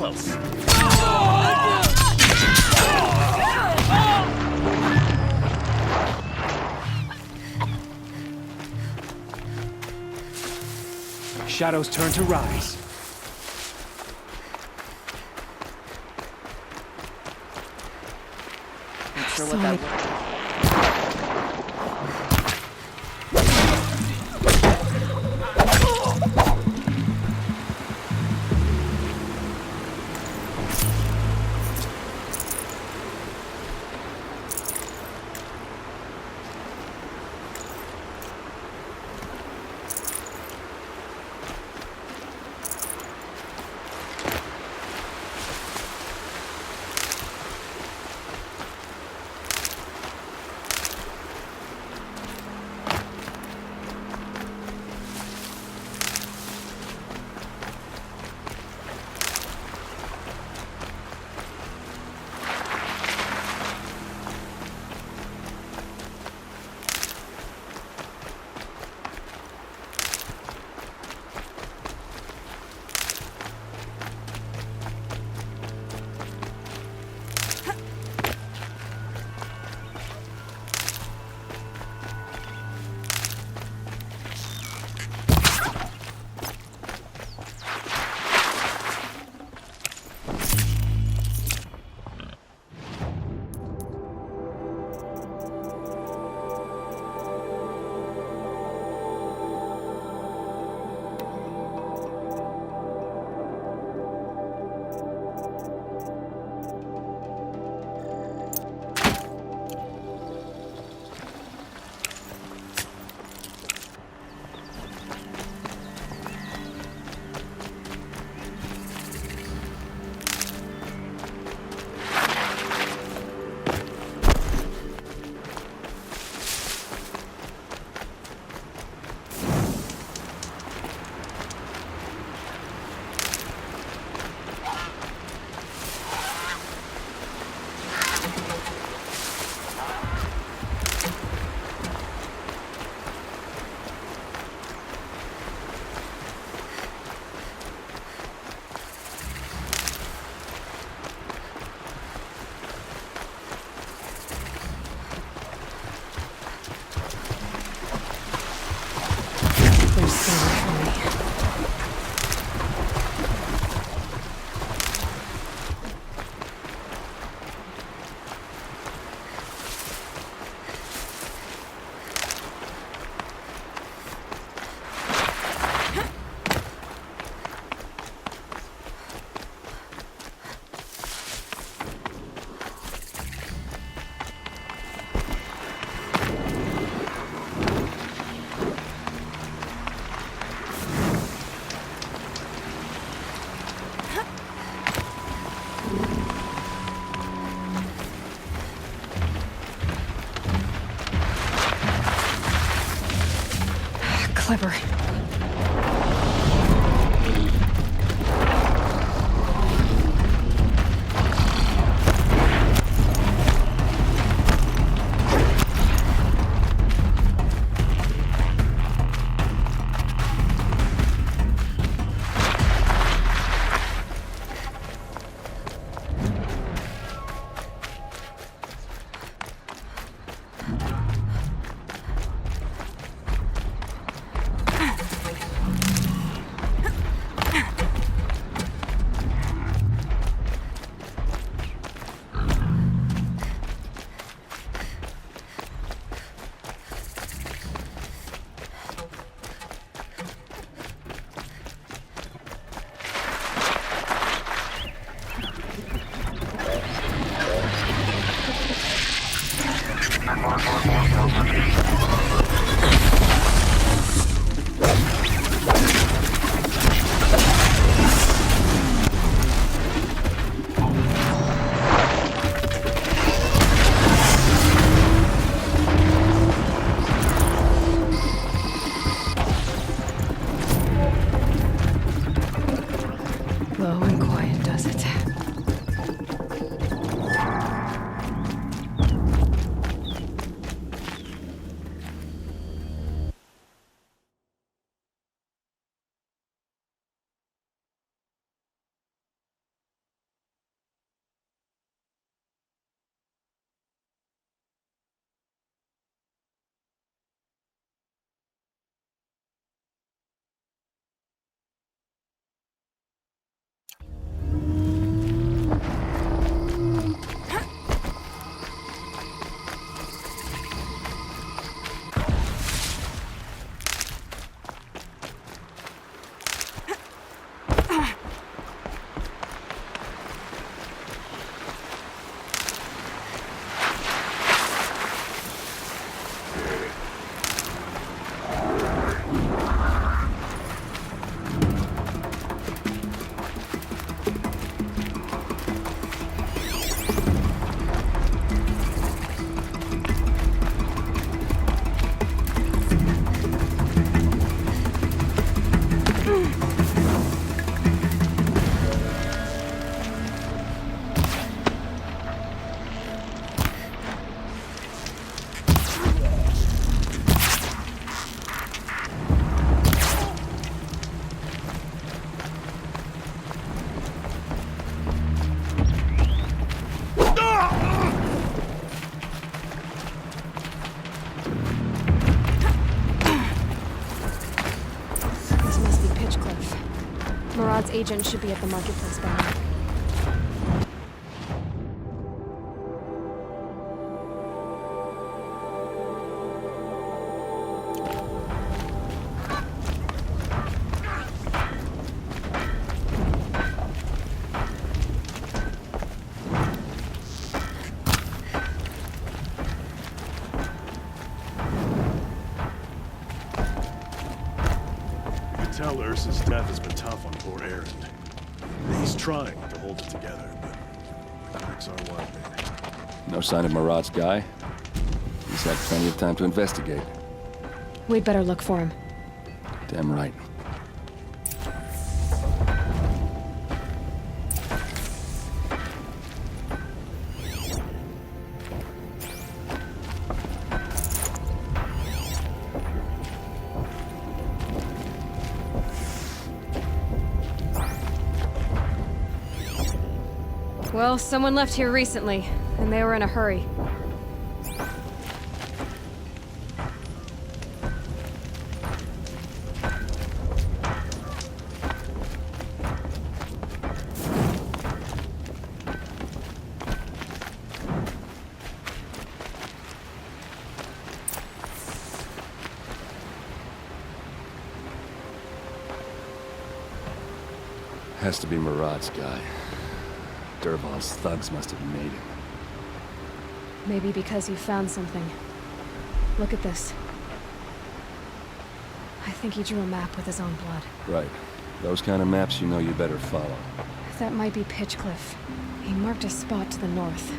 close. Shadows turn to rise. Not sure what that was. There's so much for me. Clever. Marad's agent should be at the marketplace by now. Tell Ursa's death has been tough on poor Erend. He's trying to hold it together, but critics are widening. No sign of Marad's guy? He's had plenty of time to investigate. We'd better look for him. Damn right. Well, someone left here recently, and they were in a hurry. Has to be Marad's guy. Dervahl's thugs must have made him. Maybe because you found something. Look at this. I think he drew a map with his own blood. Right. Those kind of maps you know you better follow. That might be Pitchcliff. He marked a spot to the north.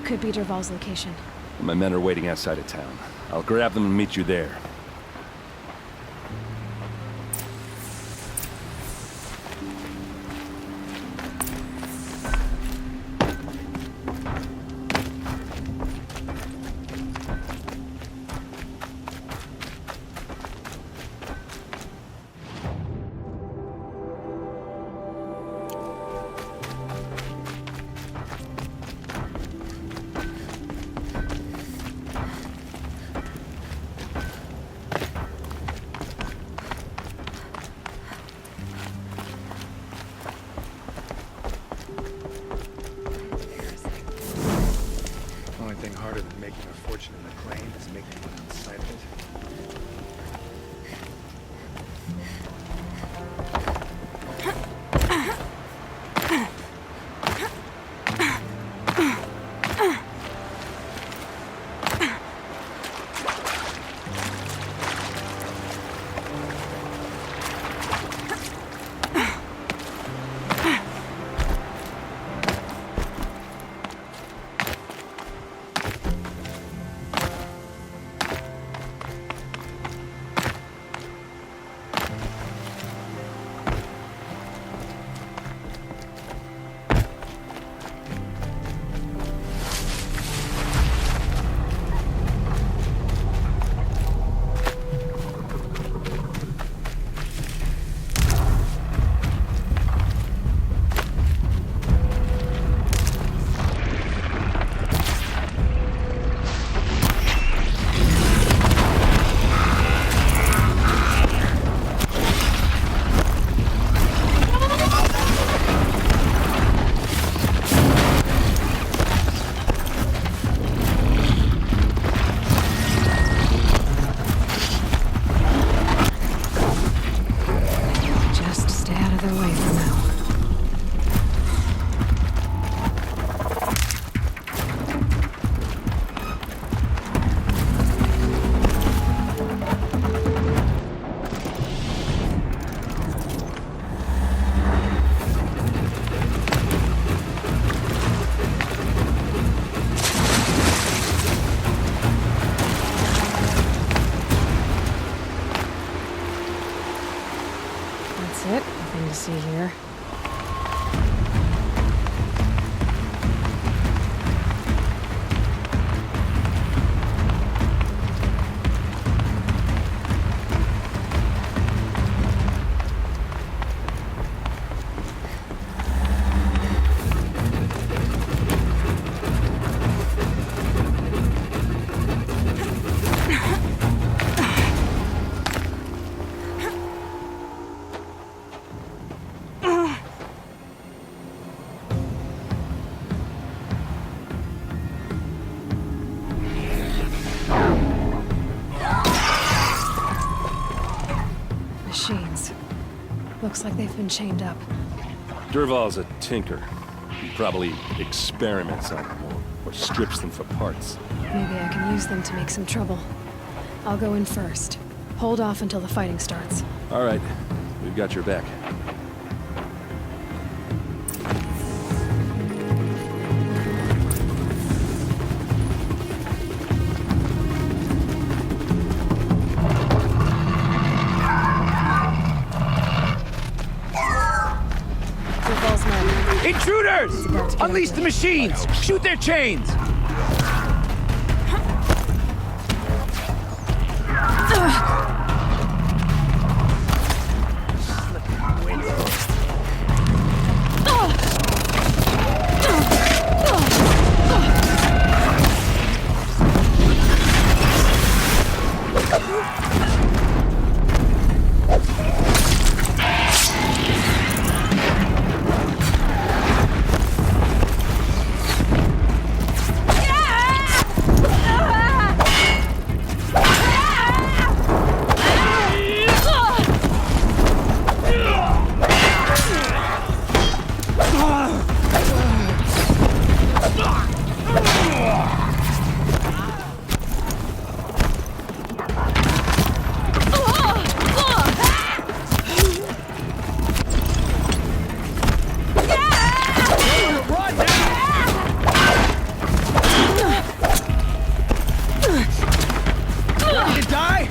Could be Dervahl's location. My men are waiting outside of town. I'll grab them and meet you there. Only thing harder than making a fortune in the claim is making one outside of it. see here. machines. Looks like they've been chained up. Dervahl's a tinker. He probably experiments on them or strips them for parts. Maybe I can use them to make some trouble. I'll go in first. Hold off until the fighting starts. All right, we've got your back. Dervahl's men. Intruders! He's about to get Unleash up the there. machines! Shoot their chains! Ready to die?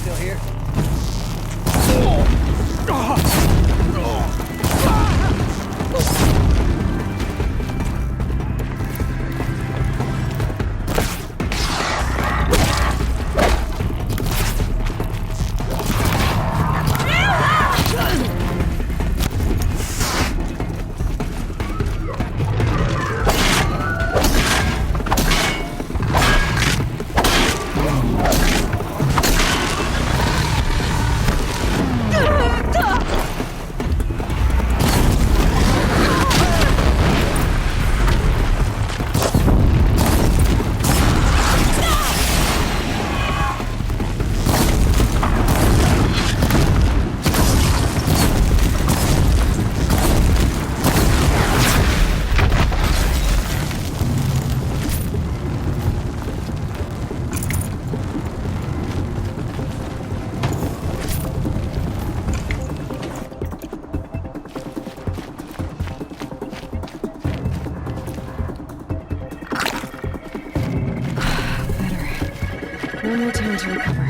Still here? Better. No more time to recover.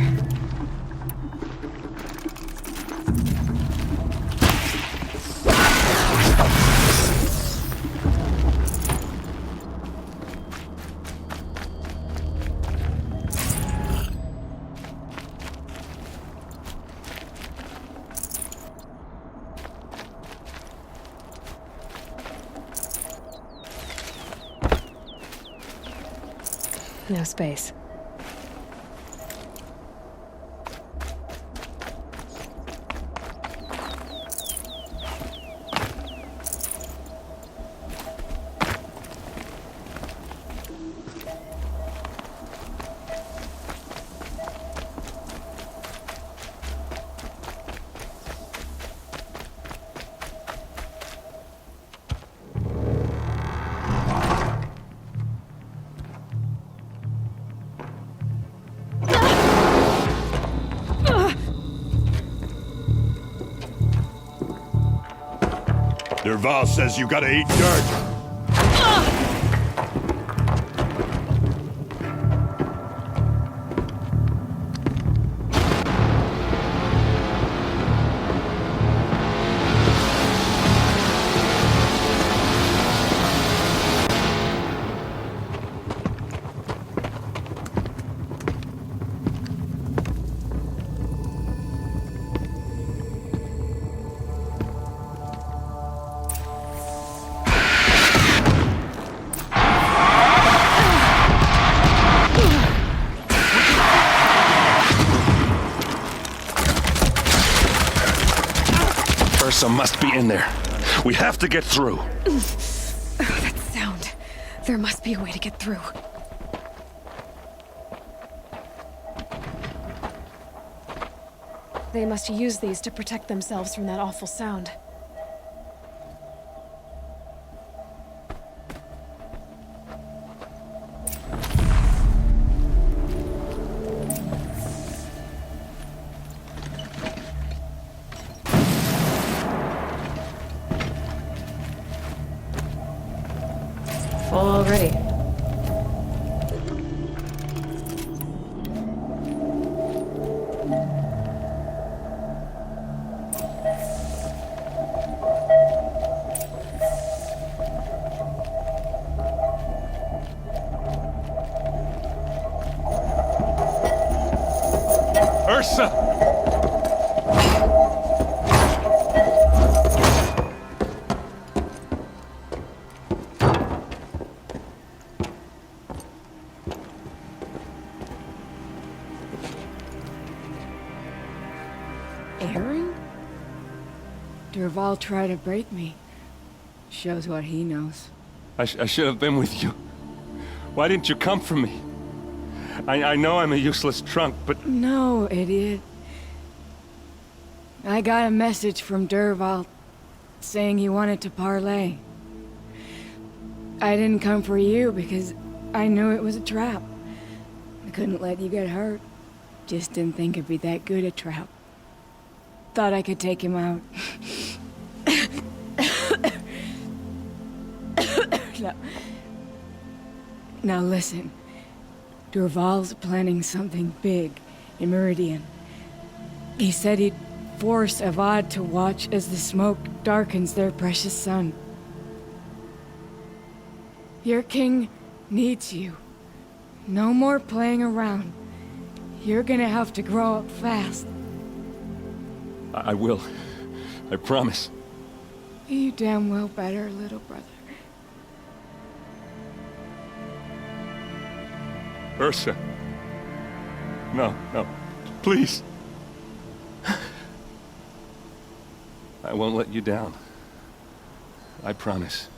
No space. Dervahl says you gotta eat dirt. Ursa must be in there. We have to get through. That sound. There must be a way to get through. They must use these to protect themselves from that awful sound. Full already. Ursa! Aaron? Dervahl tried to break me. Shows what he knows. I should have been with you. Why didn't you come for me? I know I'm a useless trunk, but No, idiot. I got a message from Dervahl saying he wanted to parlay. I didn't come for you because I knew it was a trap. I couldn't let you get hurt. Just didn't think it'd be that good a trap. Thought I could take him out. No. Now listen. Dervahl's planning something big in Meridian. He said he'd force Avad to watch as the smoke darkens their precious sun. Your king needs you. No more playing around. You're gonna have to grow up fast. I will. I promise. You damn well better, little brother. Ursa. No, no. Please. I won't let you down. I promise.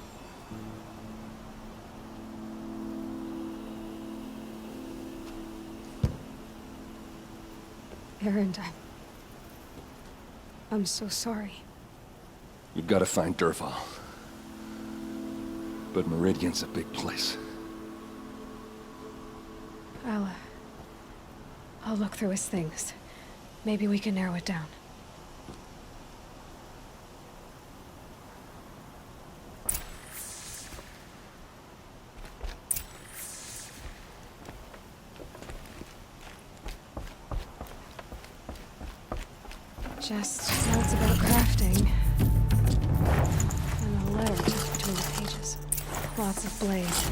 Aaron, I'm so sorry. We've got to find Dervahl. But Meridian's a big place. I'll look through his things. Maybe we can narrow it down. Just notes about crafting. And a letter tucked between the pages. Lots of blades.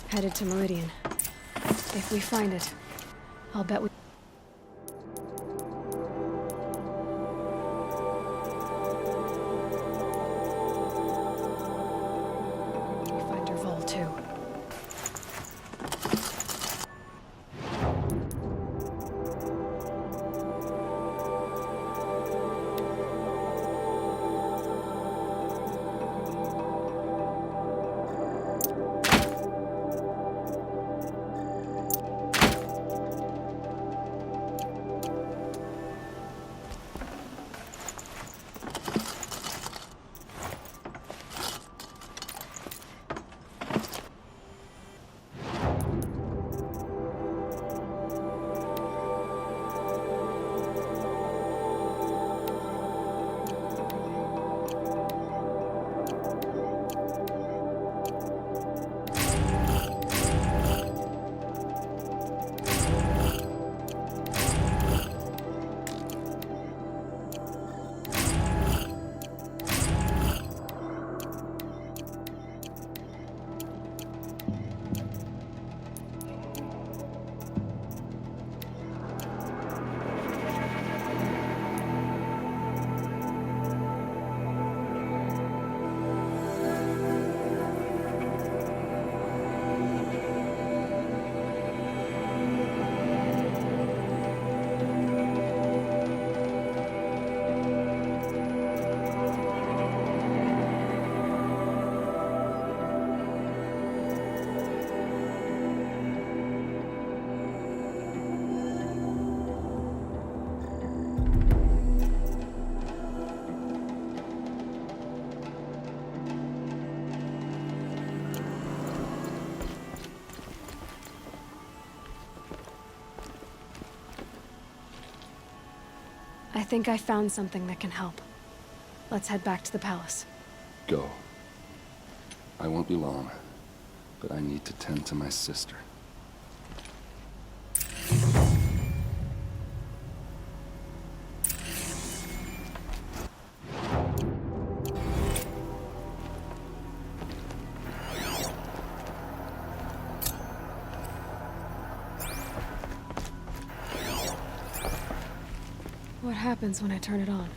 Headed to Meridian. If we find it, I'll bet we... find Dervahl too. I think I found something that can help. Let's head back to the palace. Go. I won't be long, but I need to tend to my sister. What happens when I turn it on?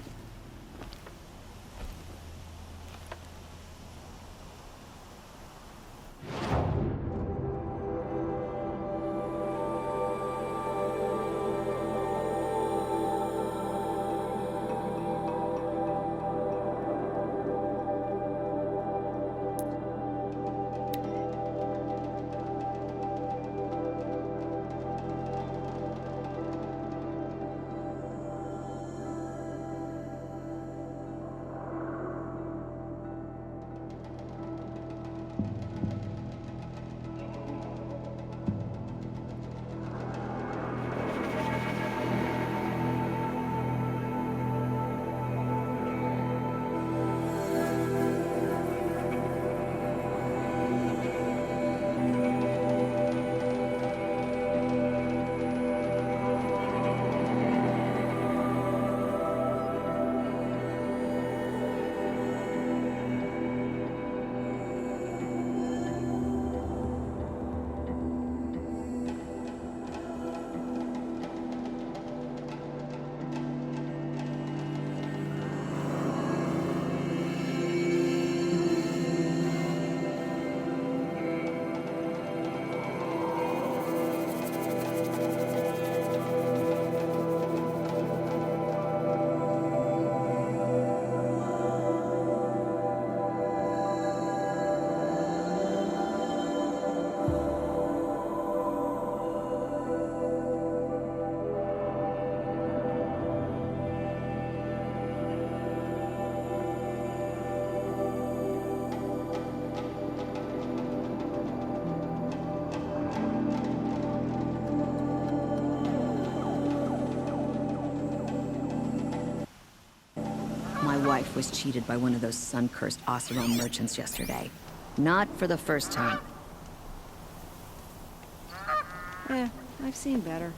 My wife was cheated by one of those sun-cursed Oseram merchants yesterday. Not for the first time. I've seen better.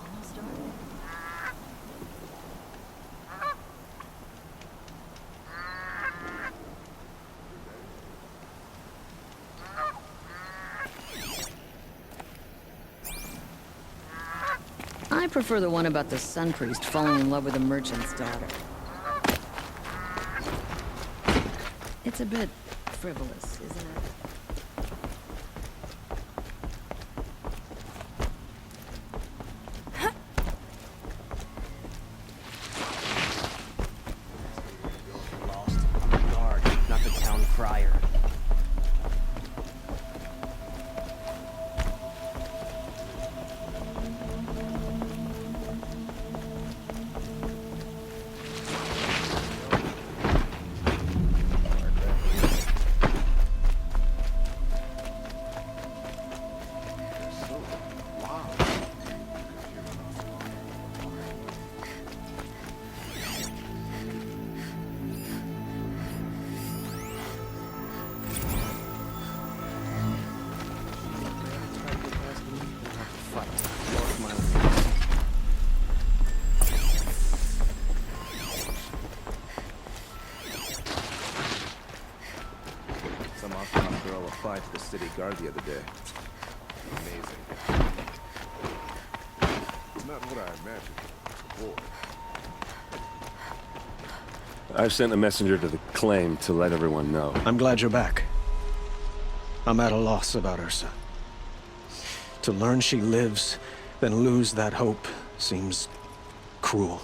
Almost done. I prefer the one about the sun priest falling in love with a merchant's daughter. It's a bit frivolous, isn't it? Lost. I'm the guard, not the town crier. Some off-town girl applied to the city guard the other day. Amazing. Not what I imagined. Boy. I've sent a messenger to the claim to let everyone know. I'm glad you're back. I'm at a loss about Ursa. To learn she lives, then lose that hope, seems cruel.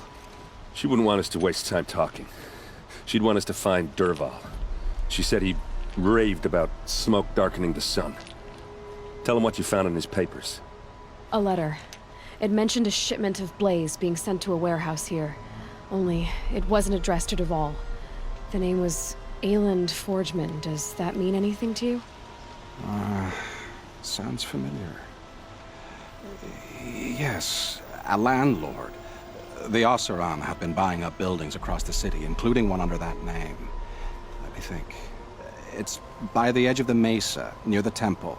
She wouldn't want us to waste time talking. She'd want us to find Dervahl. She said he raved about smoke darkening the sun. Tell him what you found in his papers. A letter. It mentioned a shipment of blaze being sent to a warehouse here. Only, it wasn't addressed to Dervahl. The name was Ayland Forgeman. Does that mean anything to you? Sounds familiar. Yes, a landlord. The Oseram have been buying up buildings across the city, including one under that name. Let me think. It's by the edge of the mesa, near the temple.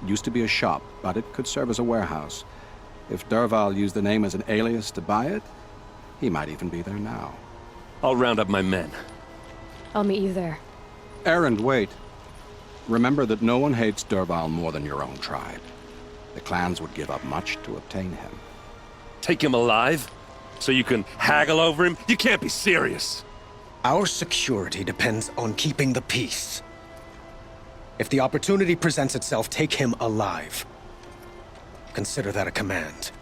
It used to be a shop, but it could serve as a warehouse. If Dervahl used the name as an alias to buy it, he might even be there now. I'll round up my men. I'll meet you there. Erend, wait. Remember that no one hates Dervahl more than your own tribe. The clans would give up much to obtain him. Take him alive? So you can haggle over him? You can't be serious. Our security depends on keeping the peace. If the opportunity presents itself, take him alive. Consider that a command.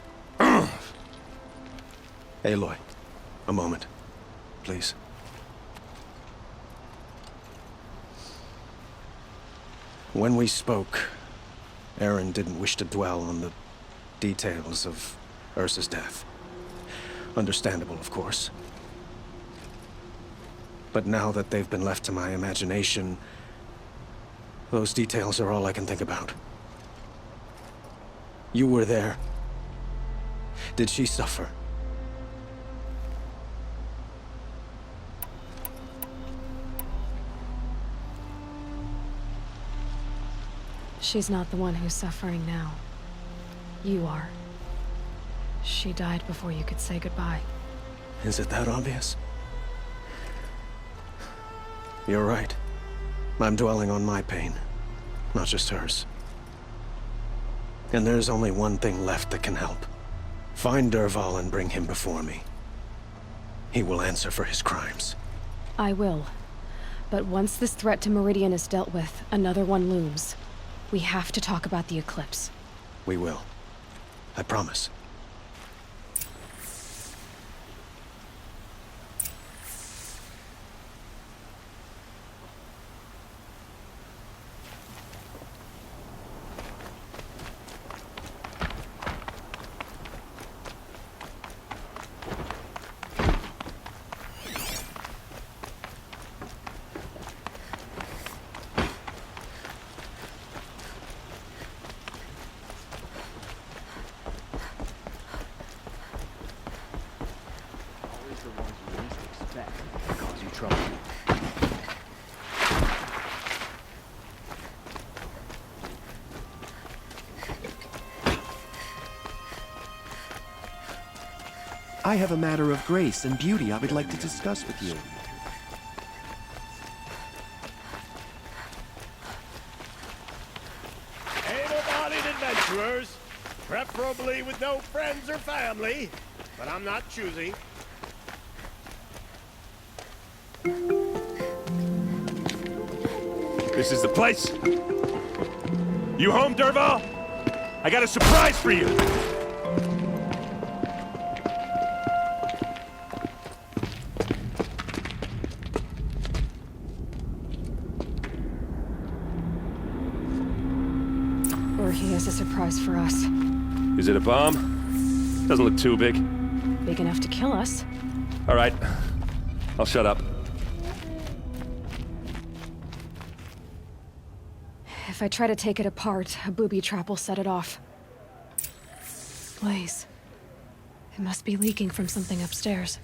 Aloy, a moment, please. When we spoke, Erend didn't wish to dwell on the details of Ursa's death. Understandable, of course. But now that they've been left to my imagination, those details are all I can think about. You were there. Did she suffer? She's not the one who's suffering now. You are. She died before you could say goodbye. Is it that obvious? You're right. I'm dwelling on my pain, not just hers. And there's only one thing left that can help. Find Dervahl and bring him before me. He will answer for his crimes. I will. But once this threat to Meridian is dealt with, another one looms. We have to talk about the eclipse. We will. I promise. Cause you trouble. I have a matter of grace and beauty I would like to discuss with you. Able-bodied adventurers, preferably with no friends or family, but I'm not choosy. This is the place. You home, Dervahl? I got a surprise for you. Or he has a surprise for us. Is it a bomb? Doesn't look too big. Big enough to kill us. All right. I'll shut up. If I try to take it apart, a booby trap will set it off. Blaze. It must be leaking from something upstairs.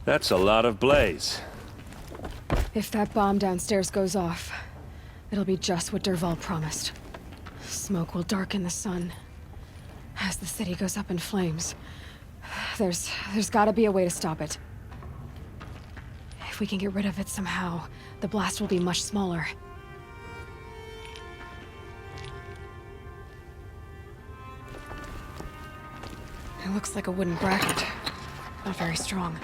That's a lot of blaze. If that bomb downstairs goes off, it'll be just what Dervahl promised. Smoke will darken the sun. As the city goes up in flames, there's gotta be a way to stop it. If we can get rid of it somehow, the blast will be much smaller. It looks like a wooden bracket. Not very strong.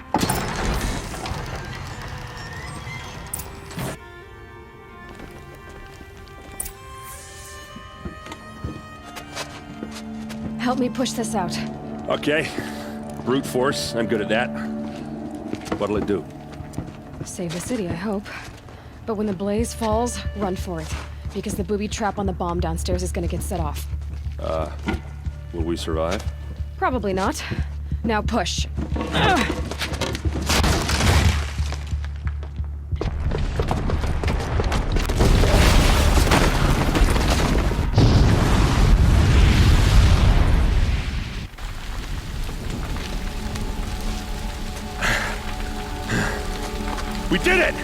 Help me push this out. Okay. Brute force. I'm good at that. What'll it do? Save the city, I hope. But when the blaze falls, run for it. Because the booby trap on the bomb downstairs is gonna get set off. Will we survive? Probably not. Now push. We did it!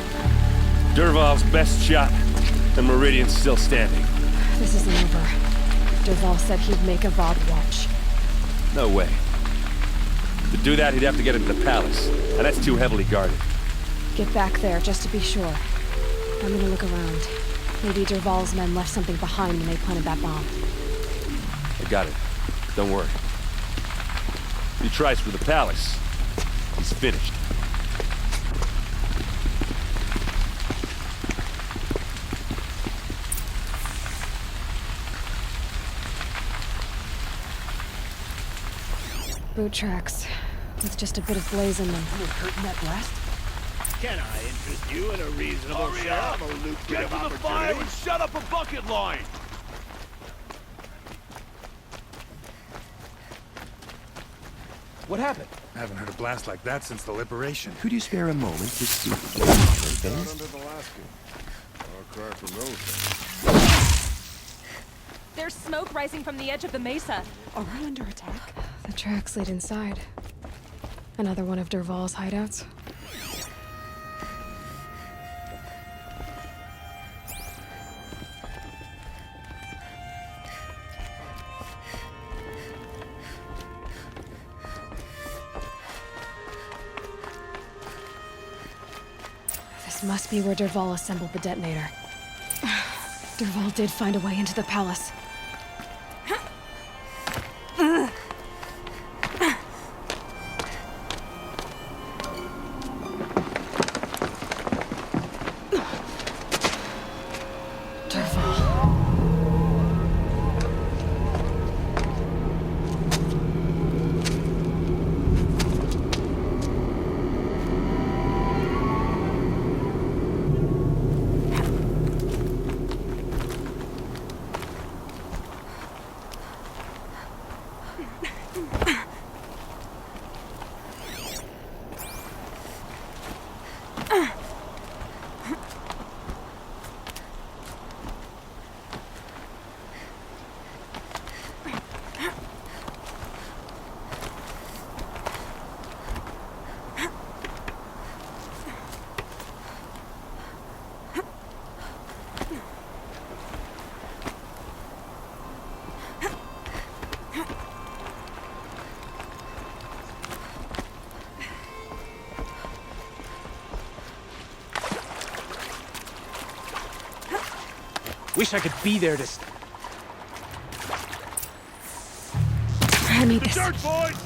Dervahl's best shot, and Meridian's still standing. This isn't over. Dervahl said he'd make Avad watch. No way. To do that, he'd have to get into the palace, and that's too heavily guarded. Get back there, just to be sure. I'm gonna look around. Maybe Dervahl's men left something behind when they planted that bomb. I got it. Don't worry. If he tries for the palace, he's finished. Boot tracks, with just a bit of blaze in them. Can I interest you in a reasonable share of a lucrative opportunity? and shut up a bucket line! What happened? I haven't heard a blast like that since the liberation. Could you spare a moment to speak to the things? Under the Alaskan. Our cry for those. There's smoke rising from the edge of the mesa. Are we under attack? The tracks lead inside. Another one of Dervahl's hideouts. This must be where Dervahl assembled the detonator. Dervahl did find a way into the palace. Wish I could be there to... I need this. Dirt, boys!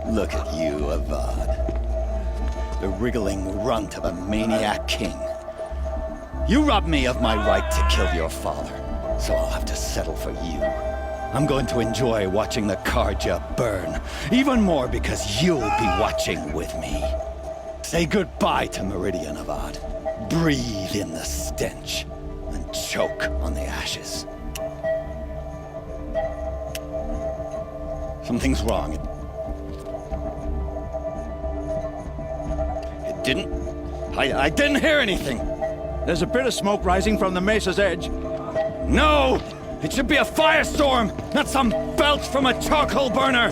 Look at you, Avad. The wriggling runt of a maniac king. You robbed me of my right to kill your father, so I'll have to settle for you. I'm going to enjoy watching the Carja burn, even more because you'll be watching with me. Say goodbye to Meridian, Avad. Breathe in the stench, and choke on the ashes. Something's wrong. I didn't hear anything. There's a bit of smoke rising from the mesa's edge. No! It should be a firestorm, not some belch from a charcoal burner!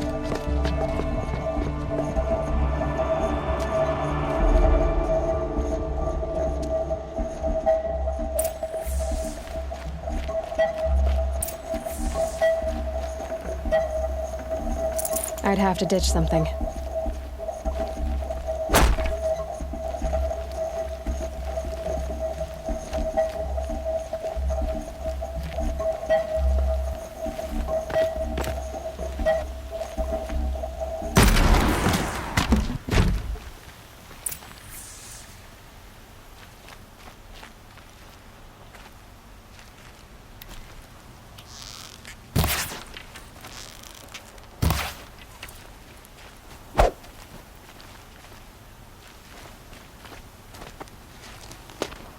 I'd have to ditch something.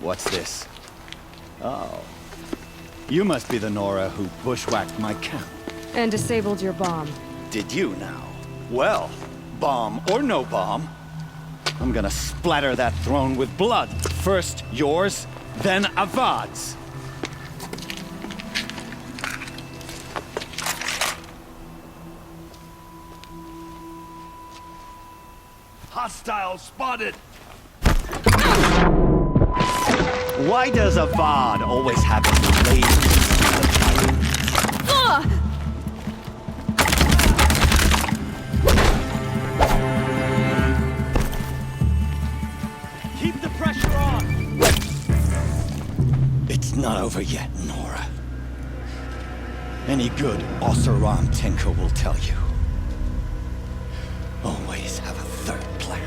What's this? Oh. You must be the Nora who bushwhacked my camp. And disabled your bomb. Did you now? Well, bomb or no bomb, I'm gonna splatter that throne with blood. First yours, then Avad's. Hostile spotted! Why does Avad always have his ladies? Keep the pressure on! It's not over yet, Nora. Any good Oseram tinker will tell you. Always have a third plan.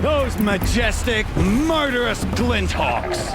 Those majestic, murderous Glinthawks!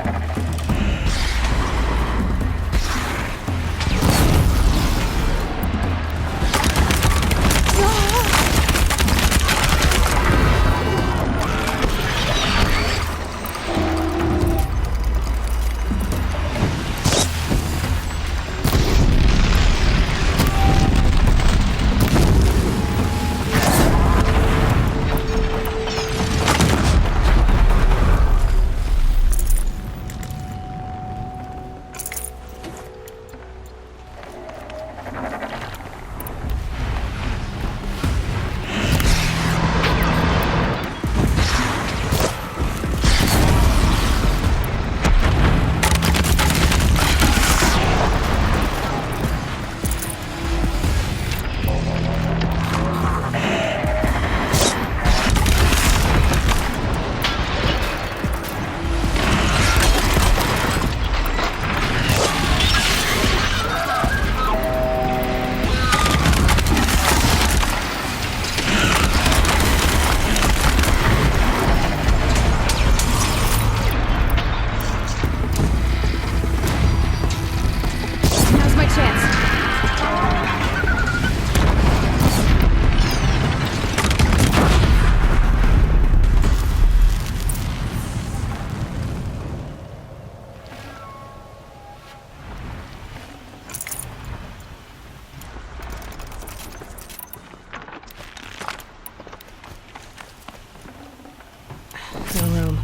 No room.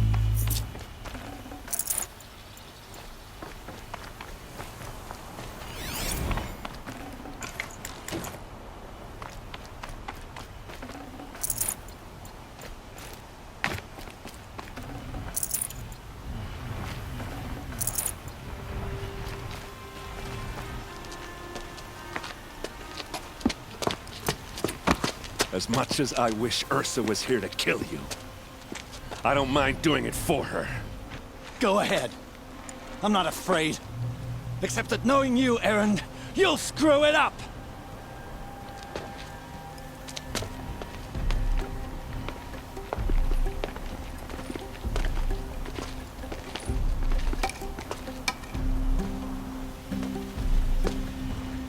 As much as I wish Ursa was here to kill you, I don't mind doing it for her. Go ahead. I'm not afraid. Except that knowing you, Erend, you'll screw it up!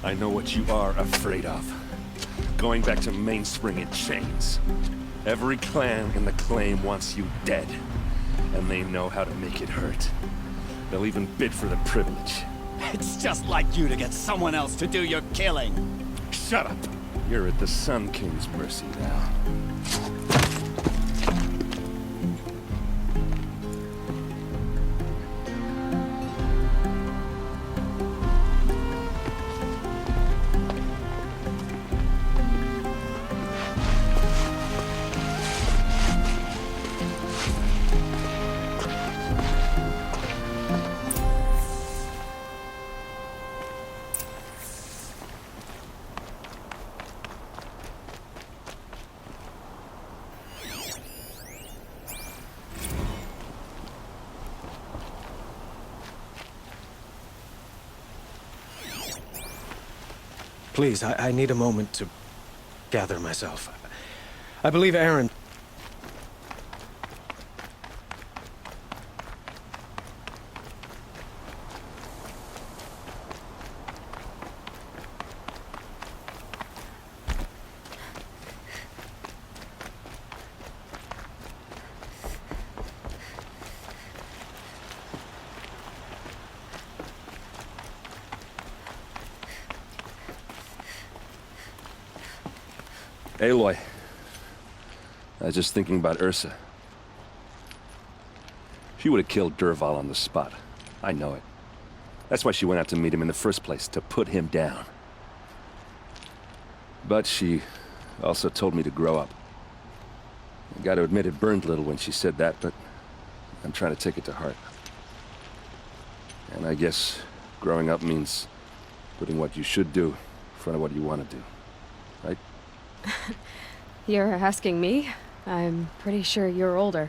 I know what you are afraid of. Going back to Mainspring in chains. Every clan in the Claim wants you dead. And they know how to make it hurt. They'll even bid for the privilege. It's just like you to get someone else to do your killing. Shut up! You're at the Sun King's mercy now. Please, I need a moment to gather myself. I believe Aaron... Aloy, I was just thinking about Ursa. She would have killed Dervahl on the spot. I know it. That's why she went out to meet him in the first place, to put him down. But she also told me to grow up. I gotta admit it burned a little when she said that, but I'm trying to take it to heart. And I guess growing up means putting what you should do in front of what you want to do. Right? You're asking me? I'm pretty sure you're older.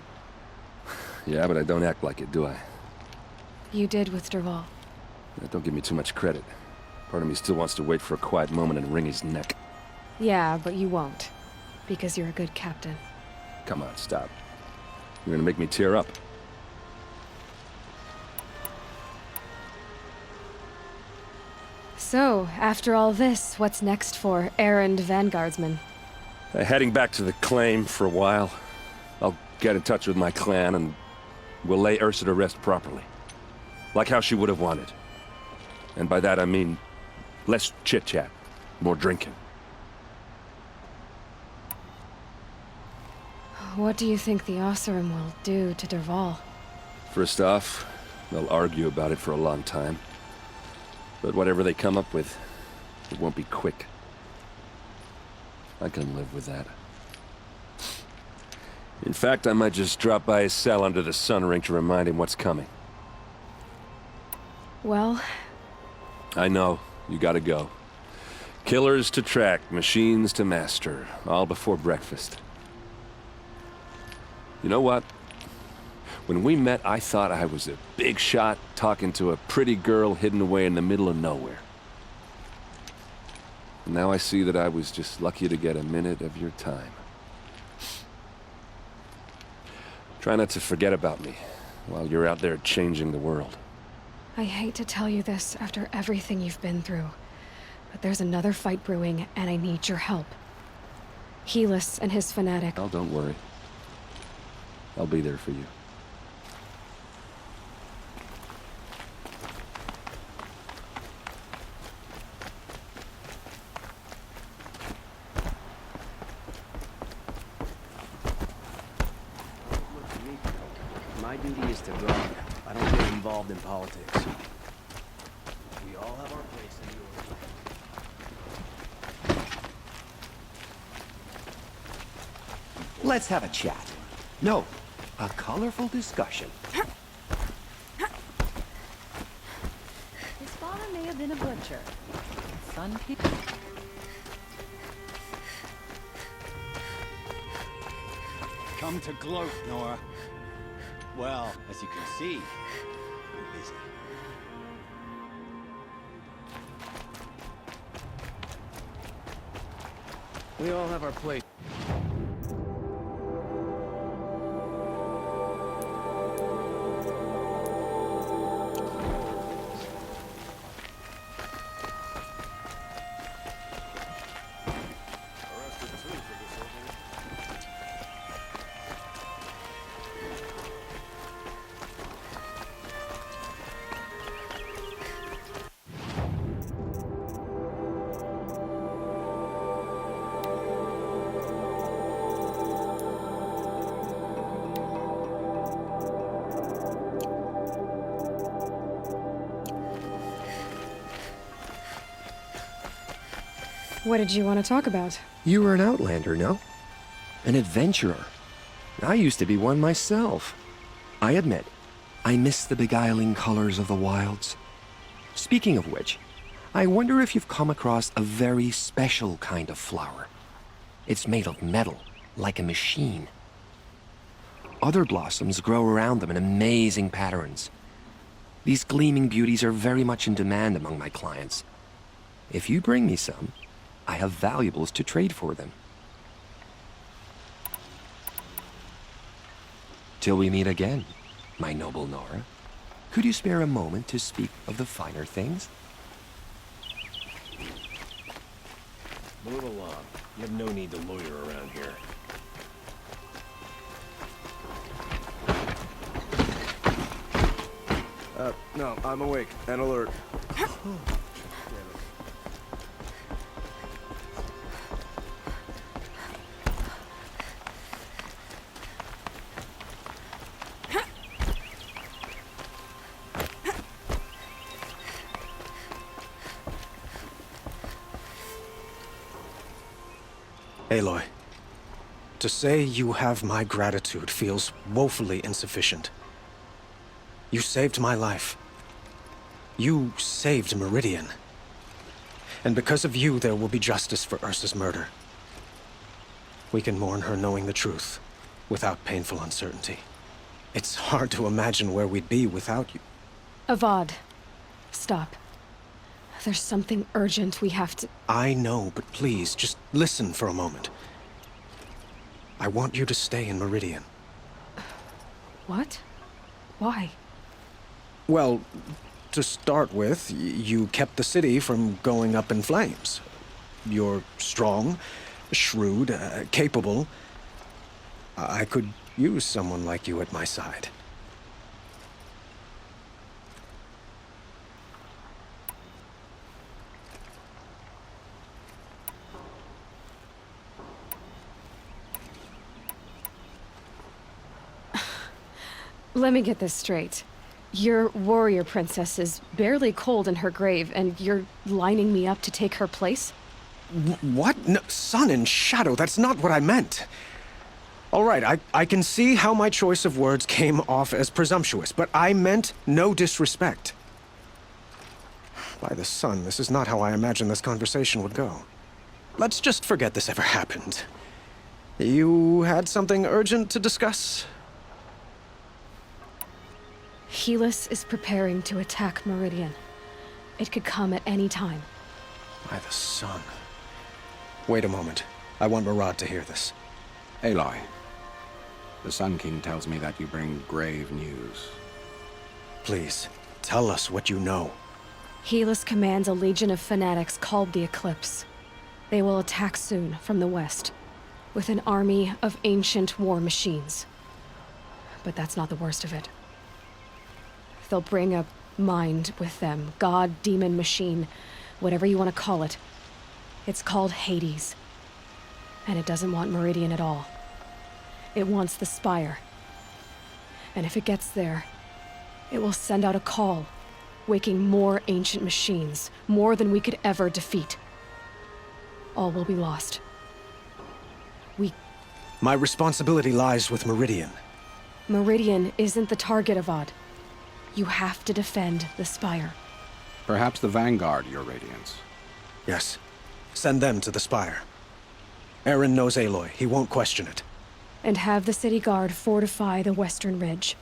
Yeah, but I don't act like it, do I? You did with Dervahl. Don't give me too much credit. Part of me still wants to wait for a quiet moment and wring his neck. Yeah, but you won't. Because you're a good captain. Come on, stop. You're gonna make me tear up. So, after all this, what's next for errand vanguardsman? Heading back to the claim for a while. I'll get in touch with my clan and we'll lay Ursa to rest properly. Like how she would have wanted. And by that I mean less chit-chat, more drinking. What do you think the Oseram will do to Dervahl? First off, they'll argue about it for a long time. But whatever they come up with, it won't be quick. I can live with that. In fact, I might just drop by his cell under the sun ring to remind him what's coming. Well... I know, you gotta go. Killers to track, machines to master, all before breakfast. You know what? When we met, I thought I was a big shot talking to a pretty girl hidden away in the middle of nowhere. And now I see that I was just lucky to get a minute of your time. Try not to forget about me while you're out there changing the world. I hate to tell you this after everything you've been through, but there's another fight brewing, and I need your help. Helis and his fanatic... Oh, don't worry. I'll be there for you. My duty is to guard. I don't get involved in politics. We all have our place in the order. Let's have a chat. No, a colorful discussion. His father may have been a butcher. His son people. Come to gloat, Nora. Well, as you can see, I'm busy. We all have our place. What did you want to talk about? You were an outlander, no? An adventurer. I used to be one myself. I admit, I miss the beguiling colors of the wilds. Speaking of which, I wonder if you've come across a very special kind of flower. It's made of metal, like a machine. Other blossoms grow around them in amazing patterns. These gleaming beauties are very much in demand among my clients. If you bring me some, I have valuables to trade for them. Till we meet again, my noble Nora. Could you spare a moment to speak of the finer things? Move along. You have no need to loiter around here. No, I'm awake and alert. Aloy, to say you have my gratitude feels woefully insufficient. You saved my life. You saved Meridian. And because of you, there will be justice for Ursa's murder. We can mourn her knowing the truth, without painful uncertainty. It's hard to imagine where we'd be without you. Avad, stop. There's something urgent we have to... I know, but please, just listen for a moment. I want you to stay in Meridian. What? Why? Well, to start with, you kept the city from going up in flames. You're strong, shrewd, capable. I could use someone like you at my side. Let me get this straight. Your warrior princess is barely cold in her grave, and you're lining me up to take her place? What? No, sun and shadow, that's not what I meant. All right, I can see how my choice of words came off as presumptuous, but I meant no disrespect. By the sun, this is not how I imagined this conversation would go. Let's just forget this ever happened. You had something urgent to discuss? Helis is preparing to attack Meridian. It could come at any time. By the sun. Wait a moment. I want Murad to hear this. Aloy, the Sun King tells me that you bring grave news. Please, tell us what you know. Helis commands a legion of fanatics called the Eclipse. They will attack soon from the west, with an army of ancient war machines. But that's not the worst of it. They'll bring a mind with them, god, demon, machine, whatever you want to call it. It's called Hades. And it doesn't want Meridian at all. It wants the Spire. And if it gets there, it will send out a call, waking more ancient machines, more than we could ever defeat. All will be lost. My responsibility lies with Meridian. Meridian isn't the target, Avad. You have to defend the Spire. Perhaps the Vanguard, Your Radiance. Yes. Send them to the Spire. Eren knows Aloy. He won't question it. And have the city guard fortify the western ridge.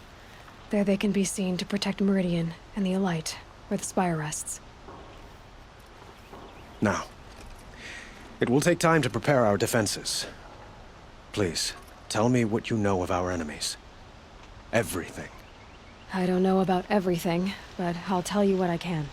There they can be seen to protect Meridian and the Elite, where the Spire rests. Now, it will take time to prepare our defenses. Please, tell me what you know of our enemies. Everything. I don't know about everything, but I'll tell you what I can.